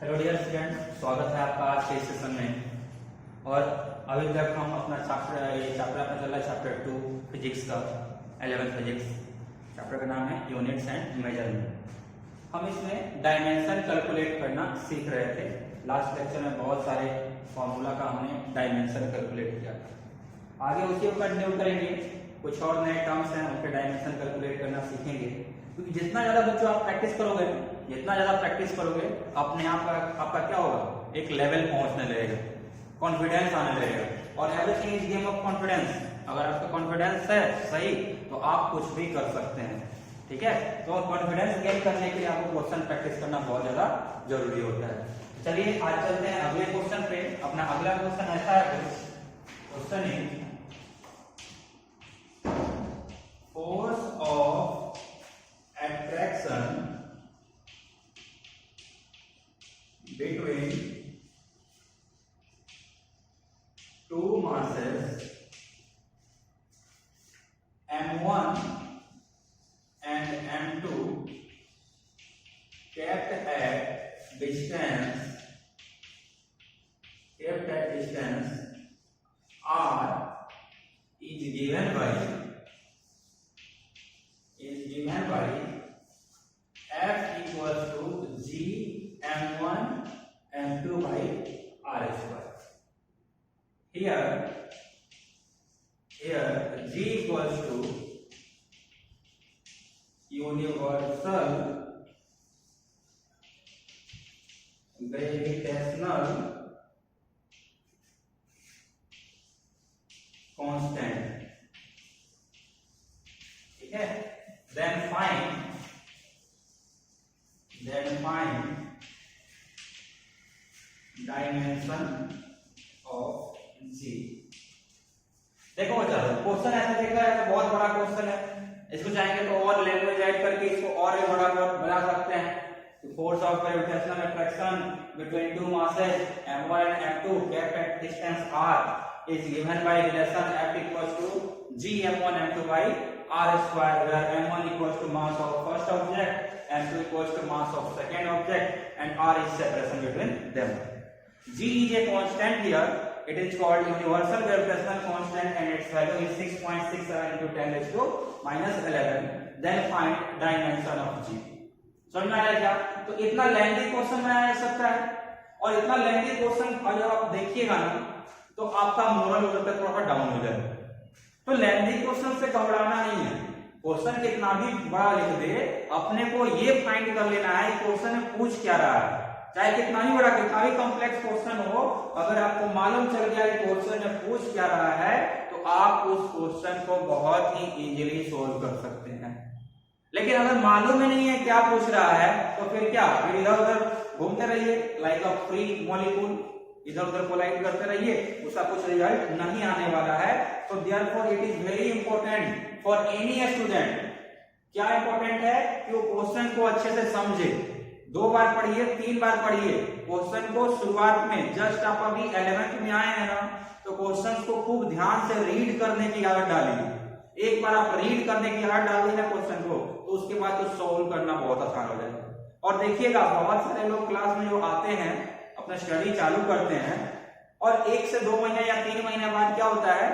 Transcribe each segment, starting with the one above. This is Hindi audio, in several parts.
हेलो डियर स्टूडेंट, स्वागत है आपका आज के सेशन में। और अभी तक हम अपना चैप्टर अपना चल रहा है चैप्टर 2 फिजिक्स का 11th फिजिक्स। चैप्टर का नाम है यूनिट्स एंड मेजरमेंट। हम इसमें डायमेंशन कैलकुलेट करना सीख रहे थे। लास्ट लेक्चर में बहुत सारे फॉर्मूला का हमने डायमेंशन कैलकुलेट किया था। आगे उसी को कंटिन्यू करेंगे, कुछ और नए टर्म्स हैं उनके डायमेंशन कैलकुलेट करना सीखेंगे। क्योंकि जितना ज्यादा बच्चों आप प्रैक्टिस करोगे, जितना ज्यादा प्रैक्टिस करोगे अपने आप आपका क्या होगा, एक लेवल पहुंचने लगेगा, कॉन्फिडेंस आने लगेगा। और everything is game of confidence. अगर आपका कॉन्फिडेंस है सही तो आप कुछ भी कर सकते हैं। ठीक है, तो कॉन्फिडेंस गेन करने के लिए आपको क्वेश्चन प्रैक्टिस करना बहुत ज्यादा जरूरी होता है। चलिए आज चलते हैं अगले क्वेश्चन पे। अपना अगला क्वेश्चन ऐसा है, question is force of attraction between two masses m1 and m2 kept at distance r is given by F equals to G m1 m2 by r square. Here G equals to universal gravitational constant. ठीक है, then find dimension of G। देखो बच्चा, क्वेश्चन ऐसा देखा है तो बहुत बड़ा क्वेश्चन है। इसको चाहेंगे तो और लैंग्वेज ऐड करके इसको और भी बड़ा बना सकते हैं। Force of gravitational attraction between two masses m1 and m2 kept at distance r is given by relation F equals to G m1 m2 by r square, where m1 equals to mass of first object, m2 equals to mass of second object, and r is separation between them. G is a constant here. It is called universal gravitational constant and its value is 6.67 into 10 raised to minus 11. Then find dimension of G. समझ में आ रहा है क्या? तो इतना लेंथी क्वेश्चन बनाया जा सकता है, और इतना लेंथी क्वेश्चन जब आप देखिएगा ना तो आपका मोरल हो सकता है थोड़ा डाउन हो जाए। तो लेंथी क्वेश्चन से घबराना नहीं है। क्वेश्चन कितना भी बड़ा लिख दे, अपने को ये फाइंड कर लेना है क्वेश्चन में पूछ क्या रहा है। चाहे कितना ही बड़ा, कितना भी कॉम्प्लेक्स क्वेश्चन हो, अगर आपको मालूम चल गया कि क्वेश्चन में पूछ क्या रहा है तो आप उस क्वेश्चन को बहुत ही इजीली सोल्व कर सकते हैं। लेकिन अगर मालूम ही नहीं है क्या पूछ रहा है तो फिर क्या, फिर इधर उधर घूमते रहिए लाइक अ फ्री मॉलिक्यूल, इधर उधर कोलाइड करते रहिए, उसका कुछ रिजल्ट नहीं आने वाला है। तो therefore it is very important for any student. क्या इंपॉर्टेंट है कि वो क्वेश्चन को अच्छे से समझे। 2 बार पढ़िए, 3 बार पढ़िए क्वेश्चन को। शुरुआत में जस्ट आप अभी 11th में आए हैं ना, तो क्वेश्चन को खूब ध्यान से रीड करने की आदत डालिए। एक बार आप रीड करने की आदत डाल दी ना क्वेश्चन को, तो उसके बाद तो सॉल्व करना बहुत आसान हो जाएगा। और देखिएगा बहुत सारे लोग क्लास में जो आते हैं अपना स्टडी चालू करते हैं, और 1 से 2 महीने या 3 महीने बाद क्या होता है,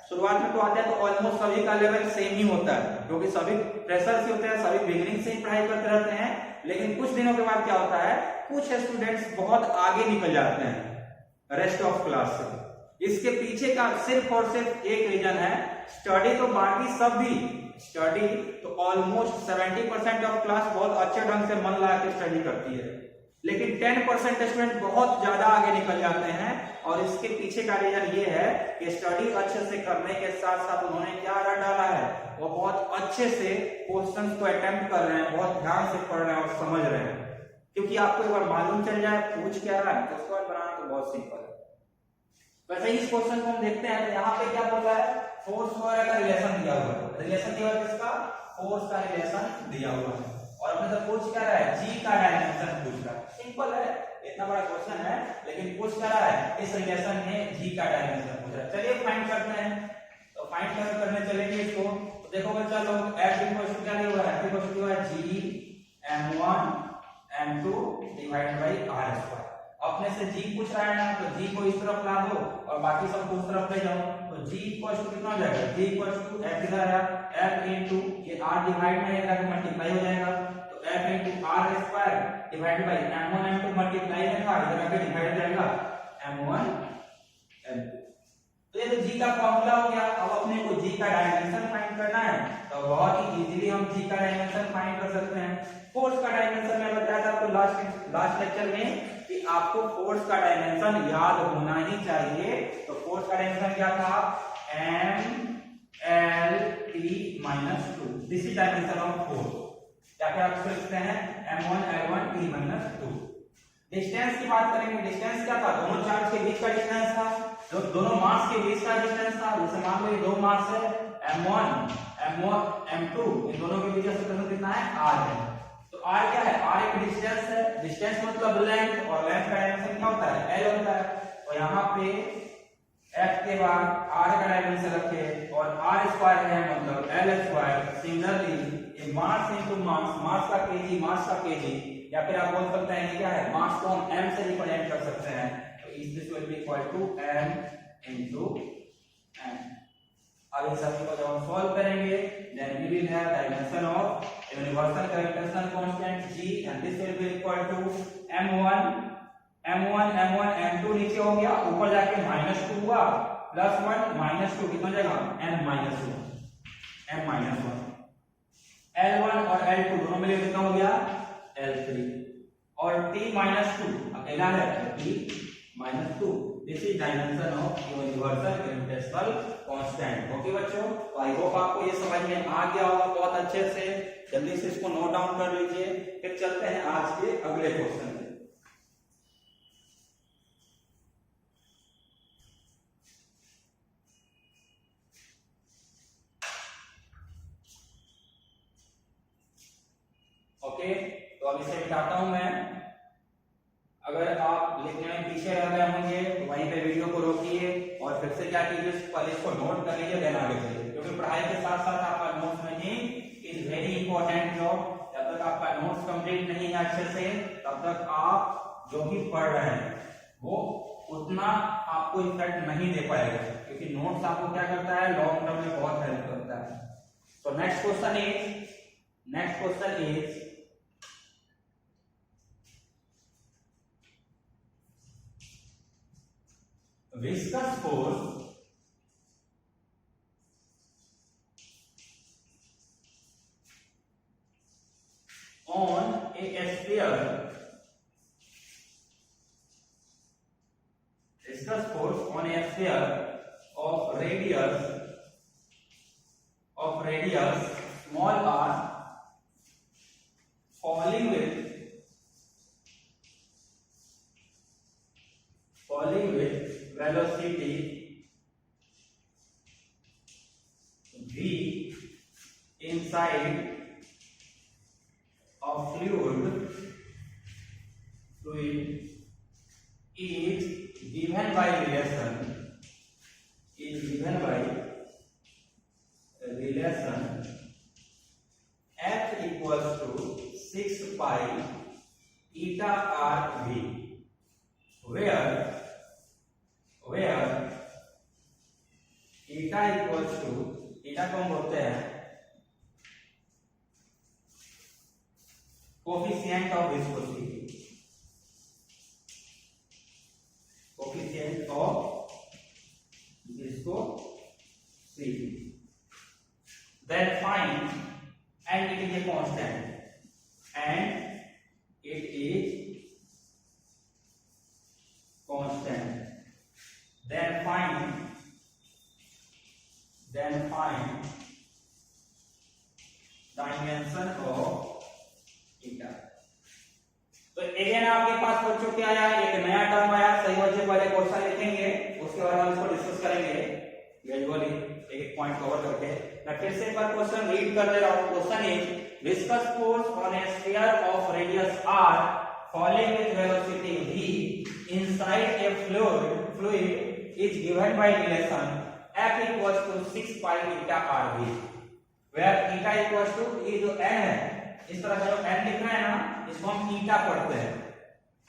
शुरुआत में तो आते हैं तो ऑलमोस्ट सभी का लेवल सेम ही होता है, क्योंकि सभी फ्रेशर्स ही होते हैं, सभी बिगिनिंग से ही पढ़ाई करते रहते हैं। लेकिन कुछ दिनों के बाद क्या होता है, कुछ स्टूडेंट्स बहुत आगे निकल जाते हैं रेस्ट ऑफ क्लास से। इसके पीछे का सिर्फ और सिर्फ एक रीजन है, स्टडी तो बाकी सब भी स्टडी तो ऑलमोस्ट 70% ऑफ क्लास बहुत अच्छे ढंग से मन लगा के स्टडी करती है, लेकिन 10% स्टूडेंट बहुत ज्यादा आगे निकल जाते हैं। और इसके पीछे का रीजन ये है कि स्टडी अच्छे से करने के साथ साथ उन्होंने क्या डाला है, वो बहुत अच्छे से क्वेश्चंस को अटेम्प्ट कर रहे हैं, बहुत ध्यान से पढ़ रहे हैं और समझ रहे हैं। क्योंकि आपको एक बार मालूम चल जाए पूछ क्या रहा है तो उसको बनाना तो बहुत सिंपल है। वैसे ही इस क्वेश्चन को हम देखते हैं, तो यहाँ पे क्या बोल रहा है, फोर्स वगैरह का रिलेशन दिया हुआ है। रिलेशन दिया हुआ है किसका, फोर्स का रिलेशन दिया हुआ है, और अपने से पूछ क्या रहा है, जी का डायमेंशन पूछ रहा है। सिंपल है, इतना बड़ा क्वेश्चन है, लेकिन पूछ क्या रहा है, इस रिलेशन में जी का डायमेंशन पूछ रहा है। चलिए फाइंड करते हैं। तो फाइंड करने चलेंगे इसको। तो देखो बच्चा लोग F इक्वल टू क्या दिया हुआ है, F इक्वल टू है G m1 m2 divided by r square. अपने से g पूछ रहा है ना, तो g को इस तरफ ला दो और बाकी सब को उस तरफ ले जाओ, तो g इक्वल्स टू कितना हो जाएगा, g इक्वल्स टू f इधर आया f इनटू ये r डिवाइड में इधर के मल्टीप्लाई हो जाएगा, तो f into r square divided by m1 m2 multiply में था इधर आके डिवाइड हो जाएगा m1 m2। तो ये तो g का फार्मूला हो गया। अब अपने को g का डायमेंशन फाइंड करना है, तो बहुत ही इजीली हम g का डायमेंशन फाइंड कर सकते हैं। फोर्स का डायमेंशन मैं बताया था आपको लास्ट लेक्चर में कि आपको फोर्स का डायमेंशन याद होना ही चाहिए। तो फोर्स का डायमेंशन क्या था, m l t minus 2, this is dimension of force, या फिर आप लिखते हैं m1 l1 t minus 2। Distance की बात करेंगे, डिस्टेंस क्या था, दोनों चार्ज के बीच का डिस्टेंस था, जो दोनों मास के बीच का डिस्टेंस था। जैसे मान लो ये दो मास है m1 m2, इन दोनों के बीच का डिस्टेंस कितना है, r है। तो r क्या है, r एक डिस्टेंस है, डिस्टेंस मतलब लेंथ, और लेंथ का डायमेंशन क्या होता है, l होता है। तो यहाँ पे f के बाद r का डायमेंशन रखे और r स्क्वायर है मतलब l स्क्वायर। सिमिलरली ये मास इनटू मास, मास का केजी मास का केजी, या फिर आप बोल सकते हैं कि क्या है, मास को हम m से रिप्रेजेंट कर सकते हैं। तो this will be equal to m into m। अब इस सभी को जब हम सॉल्व करेंगे, then we will have dimension of universal gravitational constant g, and this will be equal to m1 m2 नीचे हो गया, ऊपर जाके -2 हुआ, +1 -2 कितना जाएगा, m-1 L1 और L2 दोनों मिले कितना हो गया, L3, और t-2 अकेला है तो t-2। This is dimension of universal gravitational constant. Okay बच्चों, तो आई होप आपको ये समझ में आ गया होगा बहुत अच्छे से। जल्दी से इसको नोट डाउन कर लीजिए, फिर चलते हैं आज के अगले क्वेश्चन में। ओके, तो अब इसे मिटाता हूं मैं। अगर आप लिखने में पीछे रह गए होंगे तो वहीं पे वीडियो को रोकिए और फिर से क्या कीजिए, पहले इसको नोट कर लीजिए, देन आगे चलिए, क्योंकि पढ़ाई के साथ साथ आपका नोट्स में he is very important job. जब तक आपका नोट्स कंप्लीट नहीं है अच्छे से, तब तक आप जो भी पढ़ रहे हैं वो उतना आपको इफेक्ट नहीं दे पाएगा, क्योंकि नोट्स आपको क्या करता है, लॉन्ग टर्म में बहुत हेल्प करता है। तो next question is viscous force on a sphere, viscous force on a sphere of radius small r falling with velocity v inside of fluid is given by relation f equals to 6 pi eta r v, where eta equals to, eta को हम बोलते हैं coefficient of viscosity, then find, and it is a constant, then find dimension of eta। तो अगेन आपके पास बच्चों क्या आया, एक नया टर्म आया। सही बच्चे पहले क्वेश्चन लिखेंगे, उसके बाद हम इसको डिस्कस करेंगे ग्रेजुअली, एक पॉइंट कवर करके। मैं फिर से एक बार क्वेश्चन रीड कर दे रहा हूं। Question is viscous force on A sphere of radius r falling with velocity v inside a fluid is given by relation f equals to 6 pi eta rv, where eta equals to, ये जो n है, इस तरह का जो n लिख रहे हैं ना, इसको हम ईटा पढ़ते हैं,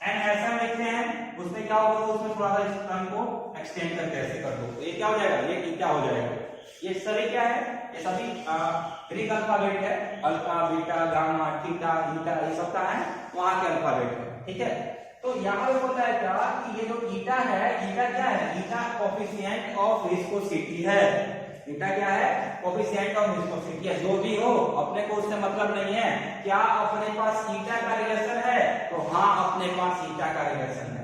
एंड ऐसा लिखते हैं, उसमें क्या होगा, उसमें थोड़ा सा इस टर्म को एक्सटेंड करके ऐसे कर दो, तो ये क्या हो जाएगा, ये ईटा हो जाएगा। ये सभी क्या है, ये सभी ग्रीक अल्फाबेट है, अल्फा बीटा गामा थीटा ईटा, ये सब का है वहां के अल्फाबेट है, ठीक है। तो यहाँ पे होता है क्या कि ये जो ईटा है, ईटा क्या है, ईटा कोफिशिएंट ऑफ विस्कोसिटी है। ईटा क्या है, कोफिशिएंट ऑफ विस्कोसिटी है। जो भी हो, अपने को उससे मतलब नहीं है। क्या अपने पास ईटा का रिलेशन है, तो हाँ अपने पास ईटा का रिलेशन है।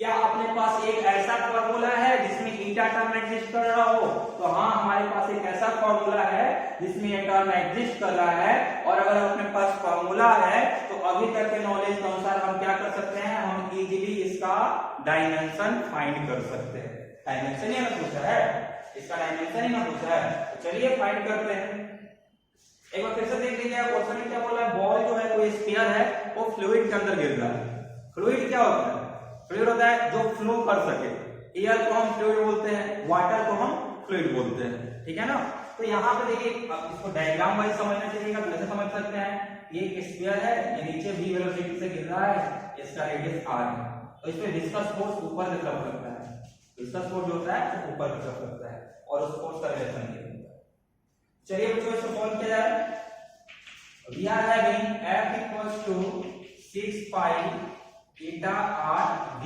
क्या अपने पास एक ऐसा फॉर्मूला है जिसमें ईटा टर्म एग्जिस्ट कर रहा हो, तो हाँ हमारे पास एक ऐसा फॉर्मूला है जिसमें ये टर्म एग्जिस्ट कर रहा है। और अगर अपने पास फॉर्मूला है तो अभी तक के नॉलेज के अनुसार हम क्या कर सकते हैं, हम इजीली इसका डायमेंशन फाइंड कर सकते हैं। डायमेंशन ही ना पूछा है, इसका डायमेंशन ही ना पूछा है, तो चलिए फाइंड करते हैं। एक बार फिर से देख लीजिए, क्वेश्चन में क्या बोला है, बॉल जो है कोई स्फीयर है, वो फ्लूइड के अंदर गिर रहा है। फ्लूइड क्या होता है, फ्लूइड होता है जो फ्लो कर सके। एयर को हम फ्लूइड बोलते हैं, वाटर को हम फ्लूइड बोलते हैं, ठीक है ना। तो यहाँ पे देखिए, आप इसको डायग्राम वाइज समझना चाहिएगा, कैसे समझ सकते हैं। ये एक स्फीयर है, ये नीचे v वेलोसिटी से गिर रहा है, इसका रेडियस r है, तो इसमें विस्कस फोर्स ऊपर की तरफ लगता है। विस्कस फोर्स जो होता है वो ऊपर की तरफ लगता है, और उस फोर्स का रिलेशन ये होता है। चलिए बच्चों इसको सॉल्व किया जाए। We are having F equals to 6 pi eta r v।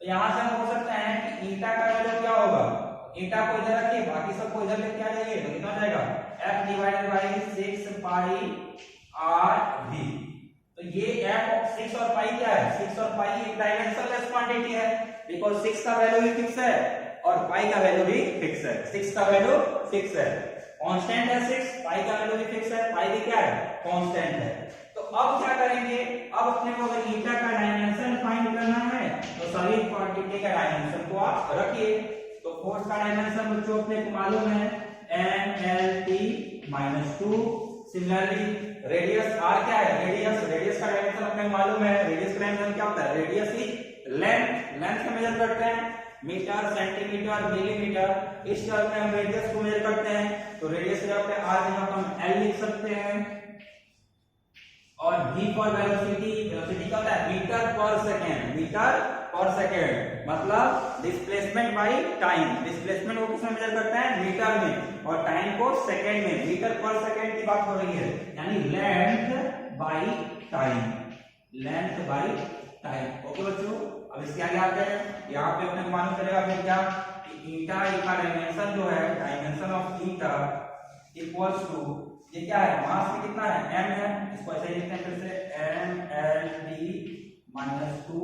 तो यहां से हम बोल सकते हैं कि ईटा का वैल्यू क्या होगा, ईटा को इधर रखिए, बाकी सबको इधर लेके आ जाइए, तो कितना जाएगा, F divided by 6 pi r v। तो ये F ऑफ 6 और पाई क्या है, 6 और पाई एक डायमेंशनलेस क्वांटिटी है, बिकॉज़ 6 का वैल्यू भी फिक्स है और पाई का वैल्यू भी फिक्स है। 6 का वैल्यू फिक्स है, कांस्टेंट है 6, पाई का वैल्यू भी फिक्स है, पाई भी क्या है, कांस्टेंट है। तो अब क्या करेंगे, अब अपने को अगर ईटा का डायमेंशन फाइंड करना है तो सभी क्वांटिटी का डायमेंशन को आप रखिए। तो फोर्स का डायमेंशन बच्चों अपने को मालूम है mlt-2। सिमिलरली रेडियस r क्या है, रेडियस का डायमेंशन अपने को मालूम है। रेडियस का डायमेंशन क्या होता है, रेडियस इज लेंथ का मेजर करते हैं, मीटर सेंटीमीटर मिलीमीटर, इस टर्म में हम रेडियस को मेजर करते हैं। तो रेडियस की जगह पे r की जगह हम l लिख सकते हैं। और v फॉर वेलोसिटी, वेलोसिटी क्या होता है, मीटर पर सेकेंड, मीटर पर सेकेंड मतलब डिस्प्लेसमेंट बाय टाइम। डिस्प्लेसमेंट को किसमें मेजर करते हैं, मीटर में, और टाइम को सेकेंड में। मीटर पर सेकेंड की बात हो रही है, यानी length by time, length by time. Okay बच्चों, अब इसके आगे आते हैं, यहाँ पे अपने को मालूम चलेगा फिर क्या, ईटा का डायमेंशन जो है, dimension of eta equals to, ये क्या है, मास में कितना है, m है, इसको ऐसे लिखते हैं फिर से mlt-2।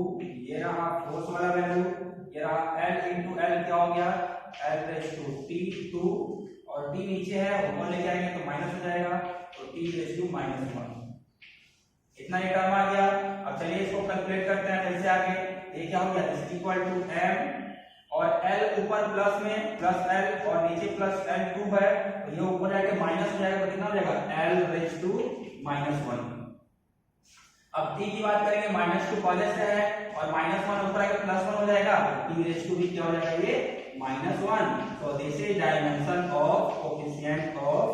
ये रहा फोर्स वाला वैल्यू, ये रहा l into l क्या हो गया, l⁻t2, और t नीचे है, ऊपर लेके आएंगे तो माइनस हो जाएगा, तो t⁻⁻1। इतना ये टर्म आ गया। अब चलिए इसको कैलकुलेट करते हैं कैसे आगे। ये क्या हो गया, इज इक्वल टू m, और l ऊपर प्लस में प्लस l और नीचे प्लस l2 है, तो ये ऊपर जाके माइनस हो जाएगा, तो कितना हो जाएगा l⁻⁻1। अब t की बात करेंगे, -2 पहले से है और -1 ऊपर आके +1 हो जाएगा, तो t⁻2 भी क्या हो जाएगा, ये -1। तो this is dimension of coefficient of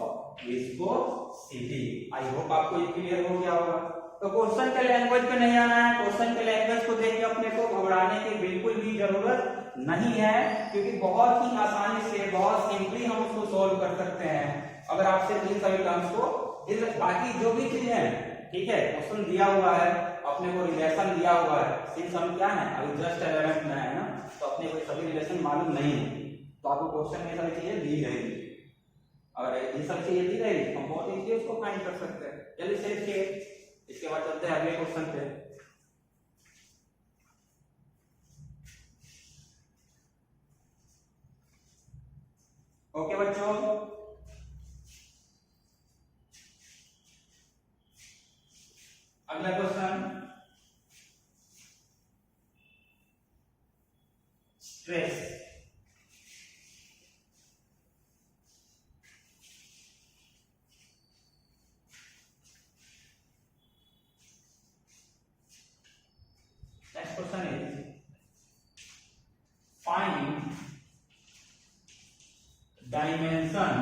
viscosity. I hope आपको ये क्लियर हो गया होगा। तो क्वेश्चन के लैंग्वेज पे नहीं आना है, क्वेश्चन के लैंग्वेज को देख के अपने को घबराने की बिल्कुल भी जरूरत नहीं है, क्योंकि बहुत ही आसानी से, बहुत सिंपली हम उसको सॉल्व कर सकते हैं अगर आपसे इन सभी टर्म्स को। बाकी जो भी चीजें हैं, ठीक है, क्वेश्चन दिया हुआ है, अपने को रिलेशन दिया हुआ है, सिंस हम क्या है अभी जस्ट 11th में है ना, तो अपने को सभी रिलेशन मालूम नहीं है, तो आपको क्वेश्चन में सारी चीजें दी रहेगी। अगर ये सब चीजें दी रहेगी हम बहुत इजीली उसको फाइंड कर सकते हैं। चलिए से देखिए, इसके बाद चलते हैं अगले क्वेश्चन पे। ओके बच्चों, अगला question, stress. Next question is find dimension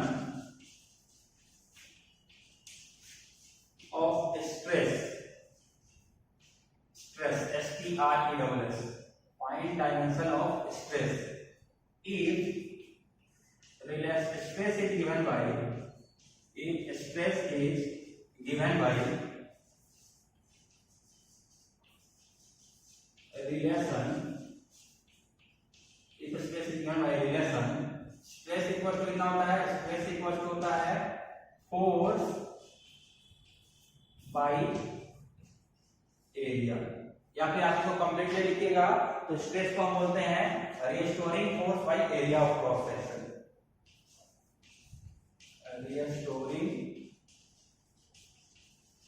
of stress stress, stress, find dimension of stress. If stress is given by, if stress is given by relation, if stress is given by relation, stress equal to कितना होता है, स्ट्रेस इक्वल टू होता है फोर्स बाई एरिया, या फिर आप इसको कंप्लीटली लिखिएगा तो स्ट्रेस को हम बोलते हैं restoring force by area of cross section, restoring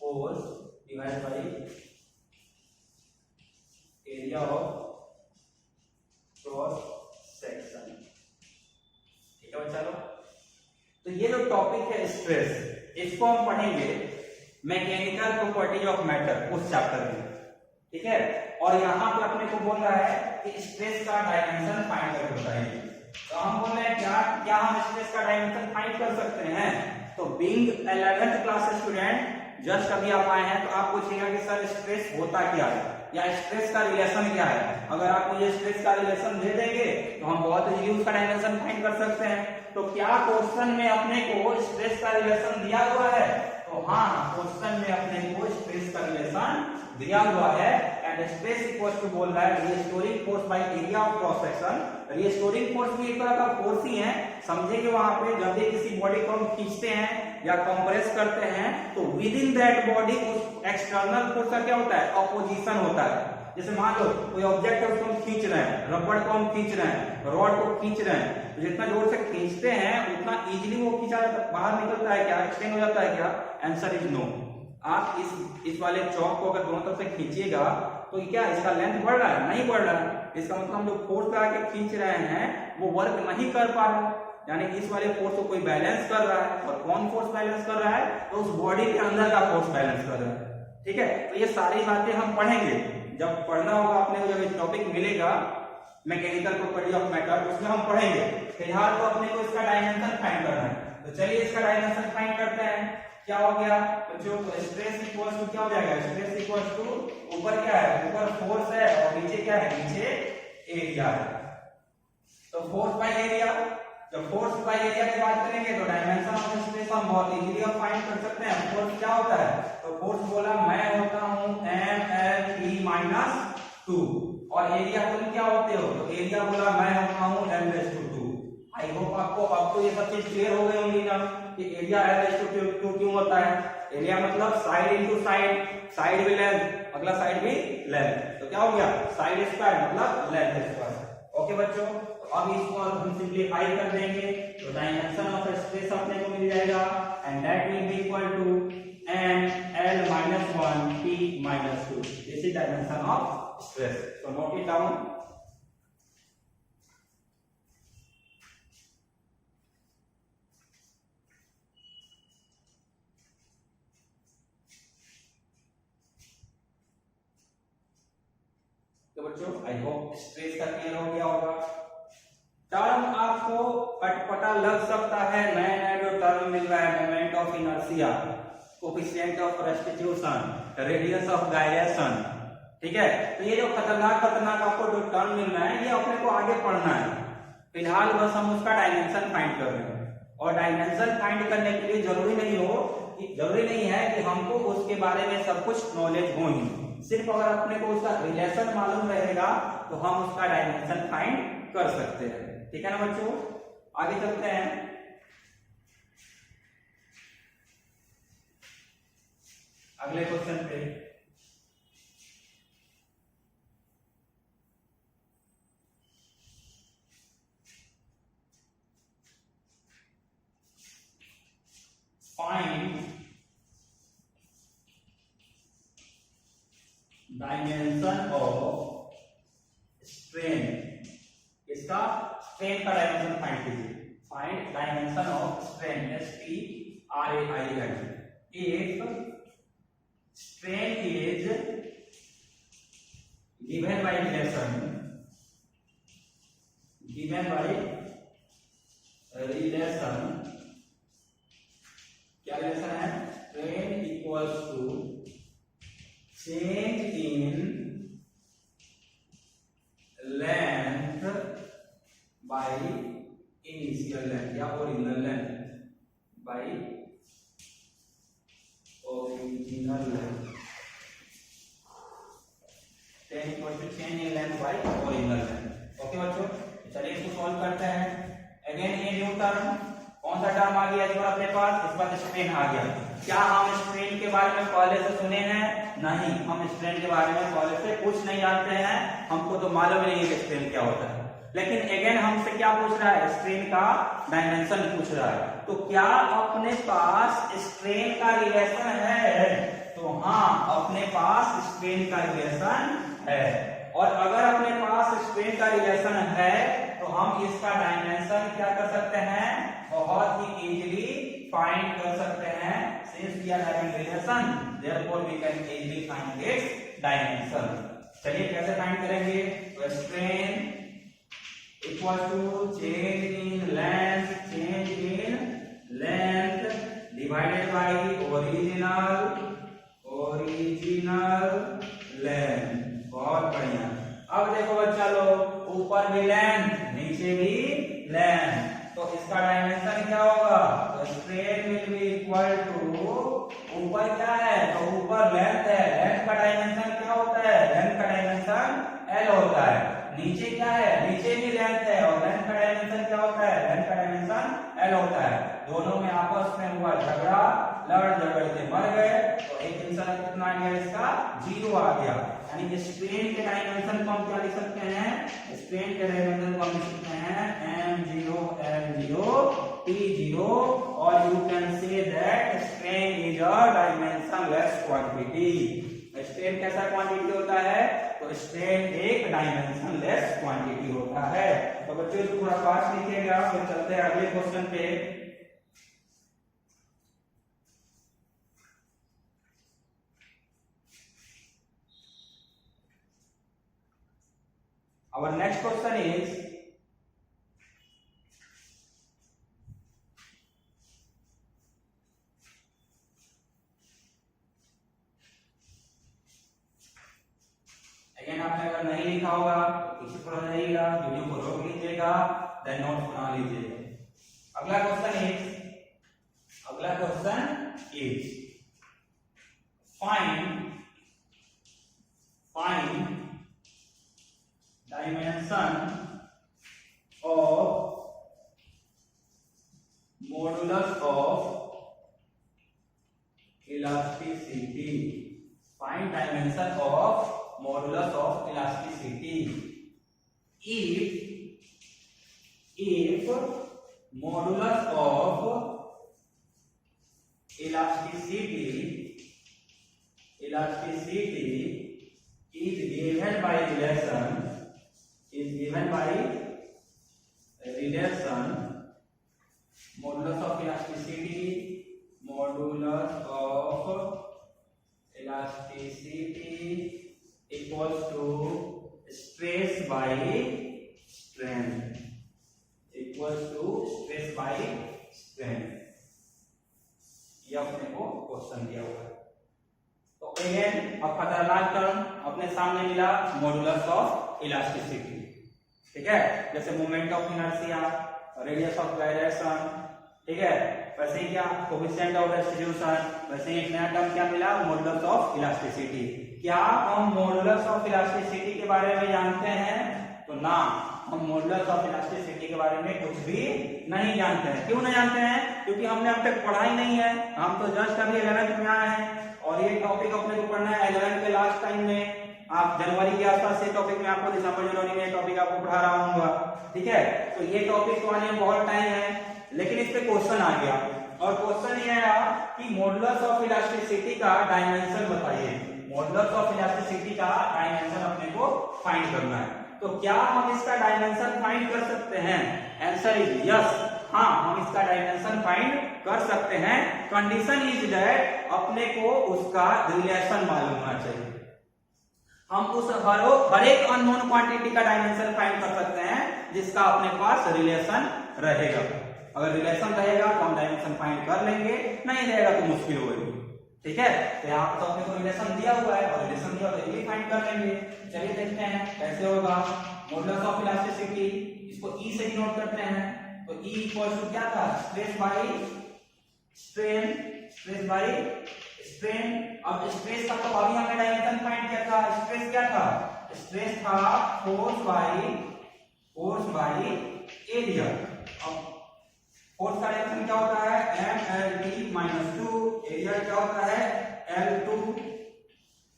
force divide by area of cross section. ठीक है बच्चा लोग, तो ये जो टॉपिक है स्ट्रेस, इसको हम पढ़ेंगे मैकेनिकल प्रॉपर्टीज ऑफ मैटर उस चैप्टर में। ठीक है, और यहाँ पे अपने को बोल रहा है कि स्ट्रेस का डायमेंशन फाइंड करके बताइए। तो हम बोल रहे हैं क्या हम स्ट्रेस का डायमेंशन फाइंड कर सकते हैं? तो being 11th class student, just अभी आप आए हैं तो आप पूछिएगा कि सर स्ट्रेस होता क्या है या स्ट्रेस का रिलेशन क्या है। अगर आप मुझे स्ट्रेस का रिलेशन दे देंगे तो हम बहुत इजीली उसका डायमेंशन फाइंड कर सकते हैं। तो क्या क्वेश्चन में अपने को स्ट्रेस का रिलेशन दिया हुआ है? तो हाँ, क्वेश्चन में अपने को स्ट्रेस का रिलेशन दिया हुआ है। एंड स्ट्रेस इक्वल टू बोल रहा है restoring force by area of cross section. Restoring force भी एक तरह का फोर्स ही है, समझेंगे वहां पे जब भी किसी बॉडी को हम खींचते हैं या कंप्रेस करते हैं तो विद इन दैट बॉडी उस एक्सटर्नल फोर्स का क्या होता है, ऑपोजिशन होता है। जैसे मान लो कोई ऑब्जेक्ट है उसको हम खींच रहे हैं, रबड़ को हम खींच रहे हैं, रॉड को खींच रहे हैं, तो जितना जोर से खींचते हैं उतना इजीली वो खींचा जाता है, बाहर निकलता है क्या, एक्सटेंड हो जाता है क्या? Answer is no. आप इस वाले चौक को अगर दोनों तरफ से खींचिएगा तो क्या इसका लेंथ बढ़ रहा है? नहीं बढ़ रहा है। इसका मतलब हम जो फोर्स लगा के खींच रहे हैं वो वर्क नहीं कर पा रहा है, यानी कि इस वाले फोर्स को कोई बैलेंस कर रहा है। और कौन फोर्स बैलेंस कर रहा है? तो उस बॉडी के अंदर का फोर्स बैलेंस कर रहा है। ठीक है, तो ये सारी बातें हम पढ़ेंगे जब पढ़ना होगा अपने को, जब टॉपिक मिलेगा मैकेनिकल प्रॉपर्टी ऑफ मैटर उसमें हम पढ़ेंगे। फिलहाल तो अपने को इसका डायमेंशन फाइंड करना है, तो चलिए इसका डायमेंशन फाइंड करते हैं। क्या हो गया बच्चों? स्ट्रेस इक्वल टू क्या हो जाएगा? स्ट्रेस इक्वल टू ऊपर क्या है, ऊपर फोर्स है और नीचे क्या है, नीचे एरिया है। तो फोर्स बाय एरिया, जब फोर्स बाय एरिया की बात करेंगे तो डायमेंशन ऑफ स्ट्रेस हम बहुत इजीली फाइंड कर सकते हैं। फोर्स क्या होता है? तो फोर्स बोला मैं होता हूं mLe-2 और एरिया बोले क्या होते हो? तो एरिया बोला मैं होता हूं l/2। आई होप आपको अब तो ये सब चीज क्लियर हो गई होंगी ना कि एरिया l/2 क्यों होता है। एरिया मतलब साइड इनटू साइड, साइड भी लेंथ, अगला साइड भी लेंथ, तो क्या हो गया साइड स्क्वायर मतलब लेंथ स्क्वायर। ओके बच्चों, तो अब इसको हम सिंपलीफाई कर देंगे तो डायमेंशन ऑफ स्ट्रेस अपने को मिल जाएगा and that will be equal to mL-1 P-2। This is dimension of stress, so note it down। तो बच्चों आई होप स्ट्रेस का क्लियर हो गया होगा। टर्म आपको अटपटा लग सकता है, नया नया जो टर्म मिल रहा है, moment of inertia, coefficient of restitution, radius of gyration. ठीक है, तो ये जो खतरनाक आपको जो टर्म मिल रहा है ये अपने को आगे पढ़ना है। फिलहाल बस हम उसका डायमेंशन फाइंड कर रहे हैं, और डायमेंशन फाइंड करने के लिए जरूरी नहीं है कि हमको उसके बारे में सब कुछ नॉलेज हो ही, सिर्फ अगर अपने को उसका रिलेशन मालूम रहेगा तो हम उसका डायमेंशन फाइंड कर सकते हैं। ठीक है ना बच्चों, आगे चलते हैं। अगले क्वेश्चन पे फाइंड डायमेंशन ऑफ स्ट्रेन। इसका स्ट्रेन का डायमेंशन फाइंड कीजिए। Find dimension of strain, STRAIN। इफ strain is given by relation, क्या रिलेशन है? strain equals to change in strain equal to change in length by original length. Okay बच्चों, चलिए इसको सॉल्व करते हैं। अगेन ये न्यू टर्म, कौन सा टर्म आ गया इस बार अपने पास? इस बार स्ट्रेन आ गया। क्या हम स्ट्रेन के बारे में पहले से सुने हैं? नहीं, हम स्ट्रेन के बारे में पहले से कुछ नहीं जानते हैं, हमको तो मालूम नहीं है कि स्ट्रेन क्या होता है। लेकिन अगेन हमसे क्या पूछ रहा है? स्ट्रेन का डायमेंशन पूछ रहा है। तो क्या अपने पास स्ट्रेन का रिलेशन है? तो हाँ, अपने पास स्ट्रेन का रिलेशन है। और अगर अपने पास स्ट्रेन का रिलेशन है तो हम इसका डायमेंशन क्या कर सकते हैं? बहुत ही इजीली फाइंड कर सकते हैं। Since we are having relation therefore we can easily find its dimension. चलिए कैसे फाइंड करेंगे? तो strain equal to change in length divided by original length. बहुत बढ़िया। अब देखो बच्चा लोग, ऊपर भी लेंथ नीचे भी लेंथ, तो इसका डायमेंशन क्या होगा? तो strain will be equal to, ऊपर क्या है? तो ऊपर लेंथ है, लेंथ का डायमेंशन क्या होता है? लेंथ का डायमेंशन L होता है। नीचे क्या है? नीचे भी लेंथ है और लेंथ का डायमेंशन क्या होता है? लेंथ का डायमेंशन L होता है। दोनों में आपस में हुआ झगड़ा, लड़ झगड़ के मर गए, तो एक आंसर कितना आ गया इसका? 0 आ गया। यानी स्ट्रेन के डायमेंशन को हम क्या लिख सकते हैं? स्ट्रेन के डायमेंशन को हम लिख सकते हैं m0 m0 t0, और you can say that strain is a dimensionless quantity. Strain कैसा क्वांटिटी होता है? तो स्ट्रेन एक डायमेंशनलेस क्वांटिटी होता है। तो बच्चों इसको थोड़ा फास्ट लिखिएगा, फिर चलते हैं अगले क्वेश्चन पे। Our next question is, again आपने अगर नहीं लिखा होगा तो इसी पर जाइएगा, वीडियो को रोक लीजिएगा, देन नोट्स बना लीजिएगा। अगला question is find dimension of modulus of elasticity. Find dimension of modulus of elasticity. If modulus of elasticity is given by relation modulus of elasticity equals to stress by strain ये अपने को क्वेश्चन दिया हुआ है। तो अगेन अब खतरनाक टर्म अपने सामने मिला, मॉडुलस ऑफ इलास्टिसिटी। ठीक है, जैसे moment of inertia, radius of gyration, ठीक है, वैसे ही क्या कोएफिशिएंट ऑफ डिस्ट्रीब्यूशन, वैसे ही एक नया टर्म क्या मिला? Modulus of elasticity. क्या हम मॉडुलस ऑफ इलास्टिसिटी के बारे में जानते हैं? तो ना, हम मॉडुलस ऑफ इलास्टिसिटी के बारे में कुछ भी नहीं जानते हैं। क्यों नहीं जानते हैं? क्योंकि हमने अब तक पढ़ा ही नहीं है, हम तो जस्ट अभी 11th में आए हैं और ये टॉपिक अपने को पढ़ना है 11th के लास्ट टाइम में। आप जनवरी के आसपास से टॉपिक में आपको दिसंबर जनवरी में टॉपिक आपको पढ़ा रहा हूँ, ठीक है। तो ये टॉपिक को आने में बहुत टाइम है, लेकिन इस पे क्वेश्चन आ गया और क्वेश्चन ये आया कि मॉडुलस ऑफ इलास्टिसिटी का डायमेंशन बताइए। मॉडुलस ऑफ इलास्टिसिटी का डायमेंशन अपने को फाइंड करना है। तो क्या हम इसका डायमेंशन फाइंड कर सकते हैं? Answer is yes. हाँ, हम इसका डायमेंशन फाइंड कर सकते हैं। कंडीशन इज दैट अपने को उसका रिलेशन मालूम होना चाहिए। हम उस हर एक अननोन क्वांटिटी का डायमेंशन फाइंड कर सकते हैं जिसका अपने पास रिलेशन रहेगा। अगर रिलेशन रहेगा तो हम डायमेंशन फाइंड कर लेंगे, नहीं रहेगा तो मुश्किल होगी। ठीक है, तो यहाँ पर तो अपने को रिलेशन दिया हुआ है और रिलेशन दिया हुआ तो ये फाइंड कर लेंगे। चलिए देखते हैं कैसे होगा। मॉडुलस ऑफ इलास्टिसिटी, इसको ई से डिनोट करते हैं। तो ई इक्वल्स टू क्या था? Stress by strain. अब स्ट्रेस का तो अभी हमने डायमेंशन फाइंड किया था। स्ट्रेस क्या था? स्ट्रेस था फोर्स बाई एरिया। अब फोर्स का डायमेंशन क्या होता है? mlt माइनस 2, एरिया क्या होता है? L2।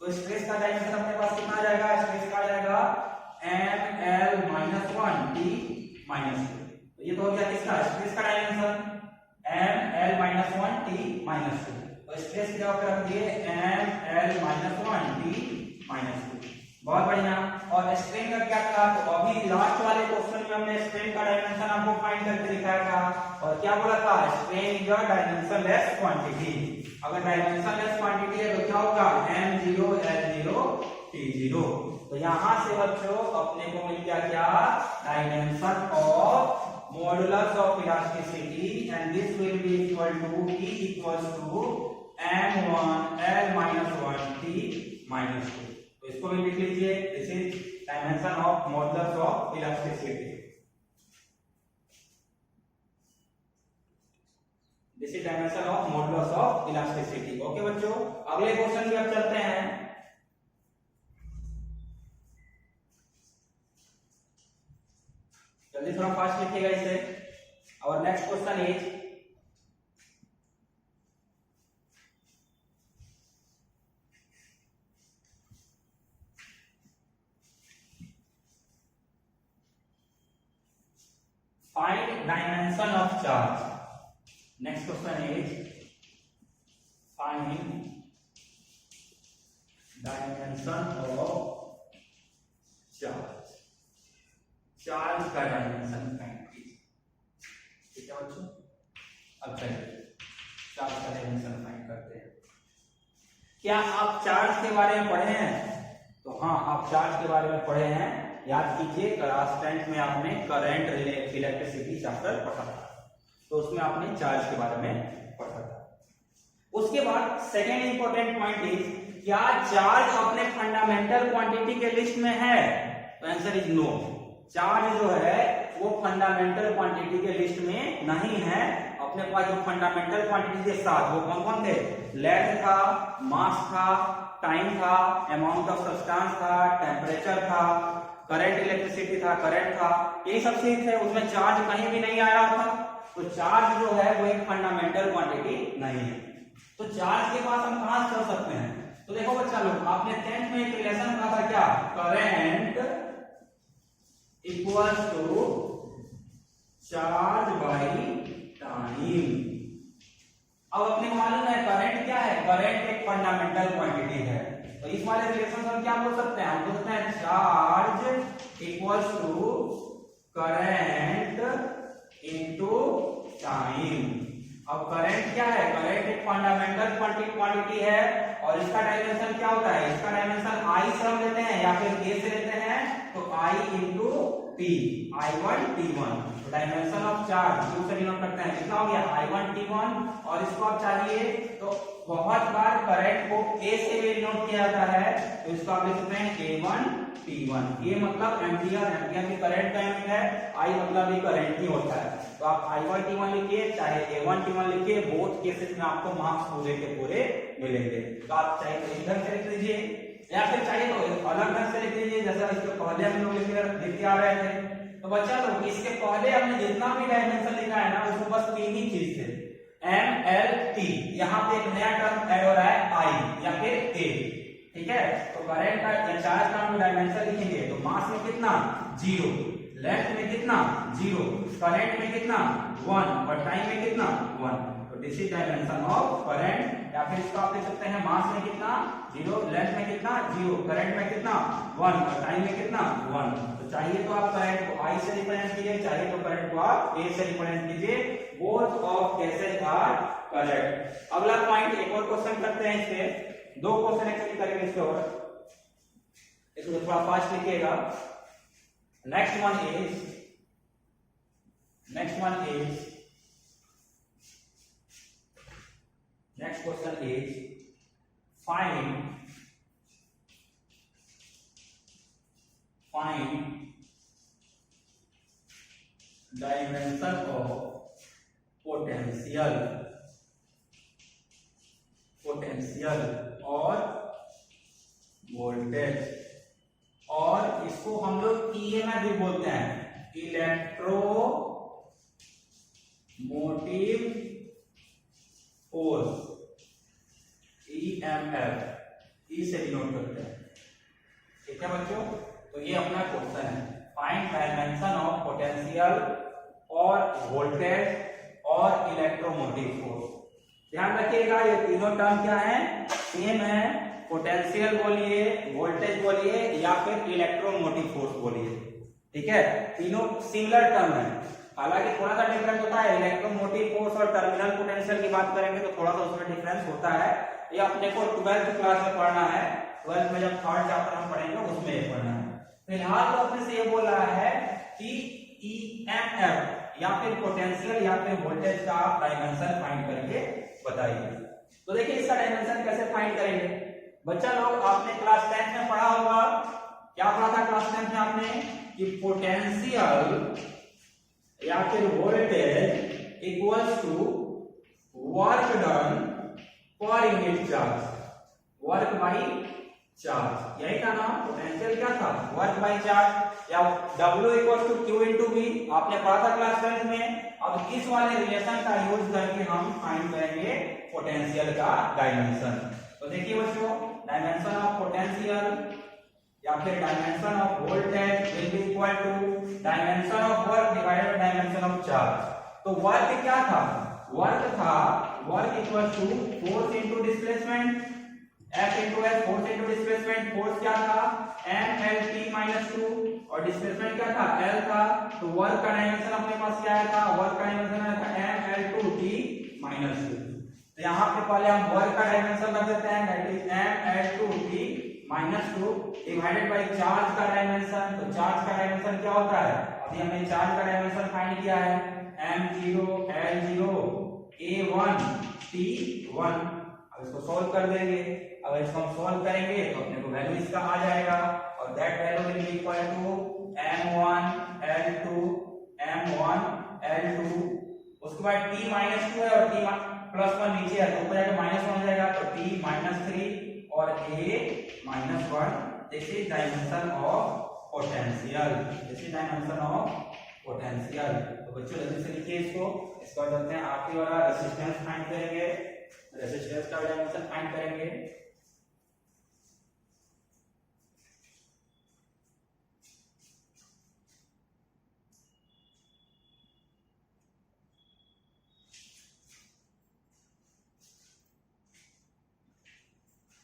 तो स्ट्रेस का डायमेंशन अपने पास कितना आ जाएगा? स्ट्रेस का आ जाएगा ml माइनस 1 t माइनस 2। तो ये तो हो गया किसका? स्ट्रेस का dimension ml minus 1 t minus 2। तो स्ट्रेस की जगह पे रख दिए ml माइनस 1 t माइनस 2। बहुत बढ़िया। और स्ट्रेन का क्या था? तो अभी लास्ट वाले क्वेश्चन में हमने स्ट्रेन का डायमेंशन आपको फाइंड करके दिखाया था और क्या बोला था? Strain is a dimensionless quantity. अगर डायमेंशनलेस क्वांटिटी है तो क्या होगा? m0 l0 t0। तो यहां से बच्चों अपने को मिल गया क्या? Dimension of modulus of elasticity and this will be equal to E equals to m1 l minus 1 t minus 2। तो इसको भी लिख लीजिए। This is dimension of modulus of elasticity. This is dimension of modulus of elasticity. Okay बच्चों, अगले क्वेश्चन की अब चलते हैं। जल्दी थोड़ा फास्ट लिखिएगा इसे। और next question is find dimension of charge. Next question is find dimension of charge. Charge का डायमेंशन फाइंड कीजिए। ठीक है बच्चों, अब चलिए चार्ज का डायमेंशन फाइंड करते हैं। क्या आप चार्ज के बारे में पढ़े हैं? तो हाँ, आप चार्ज के बारे में पढ़े हैं। याद कीजिए क्लास 10 में आपने करंट इलेक्ट्रिसिटी चैप्टर पढ़ा था, तो उसमें आपने चार्ज के बारे में पढ़ा था। उसके बाद सेकेंड इंपॉर्टेंट पॉइंट इज, क्या चार्ज अपने फंडामेंटल क्वांटिटी के लिस्ट में है? तो आंसर इज नो। चार्ज जो है वो फंडामेंटल क्वांटिटी के लिस्ट में नहीं है। अपने पास जो फंडामेंटल क्वांटिटी के साथ वो कौन कौन थे? लेंथ था, मास था, टाइम था, अमाउंट ऑफ सब्सटेंस था, टेम्परेचर था, करंट इलेक्ट्रिसिटी था, करंट था, यही सब चीज थे। उसमें चार्ज कहीं भी नहीं आ रहा था। तो चार्ज जो है वो एक फंडामेंटल क्वांटिटी नहीं है। तो चार्ज के पास हम कहां से कर सकते हैं? तो देखो बच्चा लोग, आपने 10th में एक रिलेशन पढ़ा था क्या? Current equals to charge by time. अब अपने को मालूम है करंट क्या है? करंट एक फंडामेंटल क्वांटिटी है। तो इस वाले रिलेशन से हम क्या बोल सकते हैं? हम बोल सकते हैं charge equals to current into time. अब करंट क्या है? करंट एक फंडामेंटल क्वांटिटी है और इसका डायमेंशन क्या होता है? इसका डायमेंशन I से हम लेते हैं या फिर A से लेते हैं, तो I into T, I1 T1। तो डायमेंशन ऑफ चार्ज Q से डिनोट करते हैं। कितना हो गया? I1 T1। और इसको आप चाहिए तो बहुत बार करंट को A से भी डिनोट किया जाता है, तो इसको आप लिख सकते हैं A1 T1। A मतलब एम्पियर, एम्पियर भी करंट का यूनिट है, I मतलब भी करंट ही होता है। तो आप I1 T1 लिखिए चाहे A1 T1 लिखिए, बोथ केसेस में आपको मार्क्स पूरे के पूरे मिलेंगे। तो आप चाहे तो इस ढंग से लिख लीजिए या फिर चाहिए तो अलग ढंग से लिख लीजिए, जैसा इसके पहले हम लोग लिखते आ रहे थे। तो बच्चा लोग, इसके पहले हमने जितना भी डायमेंशन लिखा है ना, उसमें बस तीन ही चीज थे, M L T। यहाँ पे एक नया टर्म ऐड हो रहा है I या फिर A। ठीक है, तो करंट का या चार्ज का हम डायमेंशन लिखेंगे तो मास में कितना? 0, लेंथ में कितना? 0, करंट में कितना? 1 और टाइम में कितना? 1। तो this is dimension of current. या फिर इसको आप लिख सकते हैं मास में कितना? 0, लेंथ में कितना? 0, करंट में कितना? 1 और टाइम में कितना? 1। तो चाहिए तो आप करंट को I से रिप्रेजेंट कीजिए, चाहिए तो करंट को आप A से रिप्रेजेंट कीजिए। Both of cases are correct. अगला पॉइंट, एक और क्वेश्चन करते हैं। इसके दो क्वेश्चन एक्चुअली करेंगे इसके और, इसको थोड़ा फास्ट लिखिएगा। Next one is next question is find dimension of potential potential और वोल्टेज, और इसको हम लोग ईएमएफ भी बोलते हैं, इलेक्ट्रोमोटिव फोर्स, ईएमएफ, ई से डिनोट करते हैं। ठीक है बच्चों, तो ये अपना क्वेश्चन है, फाइंड डायमेंशन ऑफ पोटेंशियल और वोल्टेज और इलेक्ट्रोमोटिव फोर्स। ध्यान रखिएगा ये तीनों टर्म क्या है, सेम है, पोटेंशियल बोलिए, वोल्टेज बोलिए या फिर इलेक्ट्रोमोटिव फोर्स बोलिए। ठीक है, तीनों सिमिलर टर्म है, हालांकि थोड़ा सा डिफरेंस होता है। इलेक्ट्रोमोटिव फोर्स और टर्मिनल पोटेंशियल की बात करेंगे तो थोड़ा सा उसमें डिफरेंस होता है। ये अपने को 12th क्लास में पढ़ना है, 12th में जब 3rd चैप्टर हम पढ़ेंगे उसमें ये पढ़ना है। फिलहाल तो अपने से ये बोल रहा है कि ईएमएफ या फिर पोटेंशियल या फिर वोल्टेज का डायमेंशन फाइंड करके बताइए। तो देखिए इसका डायमेंशन कैसे फाइंड करेंगे। बच्चा लोग आपने क्लास 10th में पढ़ा होगा, क्या पढ़ा था क्लास 10th में आपने, कि पोटेंशियल या फिर voltage equals to work done पर unit charge, work by charge, यही था ना। पोटेंशियल क्या था, वर्क बाई चार्ज, या W equals to Q into V, आपने पढ़ा था क्लास 10th में। अब इस वाले रिलेशन का यूज करके हम फाइंड करेंगे पोटेंशियल का डायमेंशन। तो देखिए बच्चों, डायमेंशन ऑफ पोटेंशियल या फिर dimension of voltage will be equal to dimension of work divided by dimension of charge. तो वर्क क्या था, वर्क था work equal to force into displacement, F into S, force into displacement. Force क्या था, mLT - 2, और डिस्प्लेसमेंट क्या था, L था। तो वर्क का डायमेंशन अपने पास क्या आया था, वर्क का डायमेंशन आया था mL2T - 2। तो यहाँ पे पहले हम वर्क का डायमेंशन रख देते हैं, that is mL2T - 2 divided by charge का डायमेंशन। तो चार्ज का डायमेंशन क्या होता है, अभी हमने चार्ज का डायमेंशन फाइंड किया है, m0 L0 A1 T1। अब इसको सॉल्व कर देंगे। अगर इसको हम सॉल्व करेंगे तो अपने को वैल्यू इसका आ जाएगा, और that value will be equal to m1 L2 उसके बाद t - 2 है और t +1 नीचे है तो ऊपर जाके -1 हो जाएगा, तो t - 3 और a -1। This is dimension of potential, this is dimension of potential. तो बच्चों जल्दी से लिखिए इसको। इसका चलते हैं आखिरी वाला रेजिस्टेंस फाइंड करेंगे, रेजिस्टेंस का डायमेंशन फाइंड करेंगे।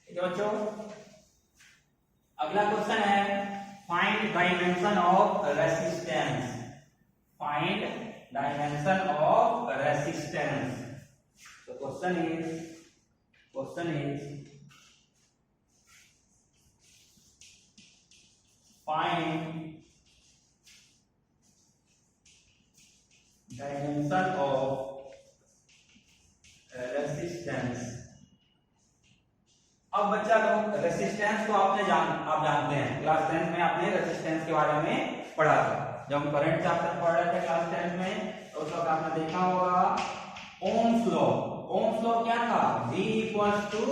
बच्चों अगला क्वेश्चन है, find dimension of resistance, find dimension of resistance. तो question is find dimension of resistance. अब बच्चा लोग रेसिस्टेंस को आप जानते हैं, क्लास 10th में आपने रेसिस्टेंस के बारे में पढ़ा था। जब हम करंट चैप्टर पढ़ रहे थे क्लास 10th में तो उस वक्त आपने देखा होगा ओम्स लॉ। ओम्स लॉ क्या था, V equals to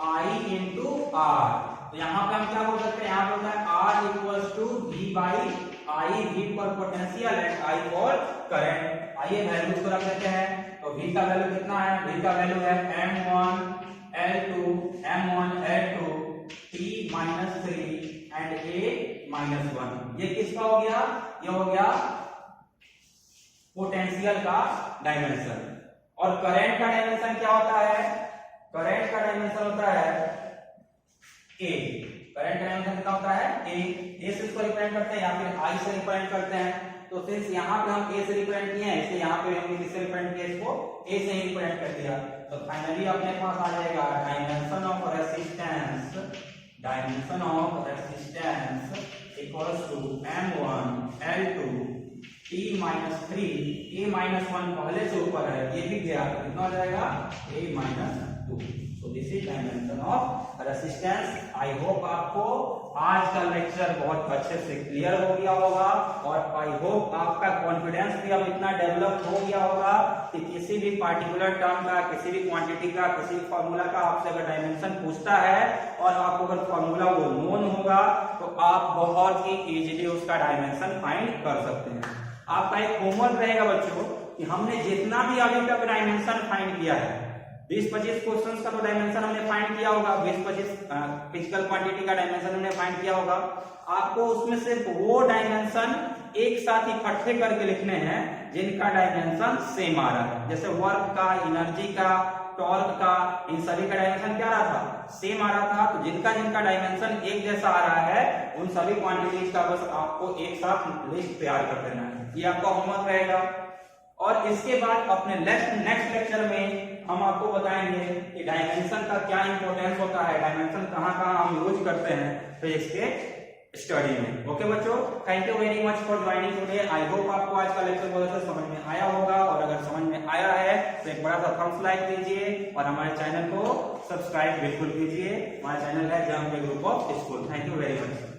I into R। तो यहाँ पे हम क्या बोल सकते हैं, यहाँ पे होता है R equals to V by I, V for potential and I for current. आइए वैल्यूज को रख देते हैं। तो V का वैल्यू कितना है, V का वैल्यू है m1 L2 T - 3 and A - 1। ये किसका हो गया, ये हो गया पोटेंशियल का डायमेंशन। और करंट का डायमेंशन क्या होता है, करंट का डायमेंशन होता है A। करंट का डायमेंशन कितना होता है, A से इसको रिप्रेजेंट करते हैं या फिर I से रिप्रेजेंट करते हैं। तो सिंस यहाँ पे हम A से रिप्रेजेंट किए हैं, इसलिए यहाँ पे हमने किससे रिप्रेजेंट किया, इसको A से ही रिप्रेजेंट कर दिया। तो फाइनली अपने पास आ जाएगा dimension of resistance, dimension of resistance equals to m1 L2 T - 3 A - 1 पहले से ऊपर है, ये भी गया तो कितना हो जाएगा A - 2। So this is dimension of resistance. I hope आपको आज का लेक्चर बहुत अच्छे से क्लियर हो गया होगा और आई होप आपका कॉन्फिडेंस भी अब इतना डेवलप हो गया होगा कि किसी भी पार्टिकुलर टर्म का, किसी भी क्वांटिटी का, किसी भी फॉर्मूला का आपसे अगर डायमेंशन पूछता है और आपको अगर फॉर्मूला वो नोन होगा तो आप बहुत ही इजीली उसका डायमेंशन फाइंड कर सकते हैं। आपका एक होमवर्क रहेगा बच्चों कि हमने जितना भी अभी तक डायमेंशन फाइंड किया है, 20-25 क्वेश्चंस का तो डायमेंशन हमने फाइंड किया होगा, 20-25 फिजिकल क्वांटिटी का डायमेंशन हमने फाइंड किया होगा। आपको उसमें से वो डायमेंशन एक साथ इकट्ठे करके लिखने हैं जिनका डायमेंशन सेम आ रहा है। जैसे वर्क का, एनर्जी का, टॉर्क का, इन सभी का डायमेंशन क्या आ रहा था? सेम आ रहा था। तो जिनका जिनका डायमेंशन एक जैसा आ रहा है उन सभी क्वांटिटीज का बस आपको एक साथ लिस्ट तैयार कर देना है। ये आपका होमवर्क रहेगा। और इसके बाद अपने नेक्स्ट लेक्चर में हम आपको बताएंगे कि डायमेंशन का क्या इंपॉर्टेंस होता है, डायमेंशन कहाँ हम यूज करते हैं फिजिक्स के स्टडी में। ओके बच्चों, thank you very much for joining today. I hope आपको आज का लेक्चर बहुत अच्छा समझ में आया होगा, और अगर समझ में आया है तो एक बड़ा सा थम्स लाइक कीजिए और हमारे चैनल को सब्सक्राइब बिल्कुल कीजिए। हमारा चैनल है जंग group of school. Thank you very much.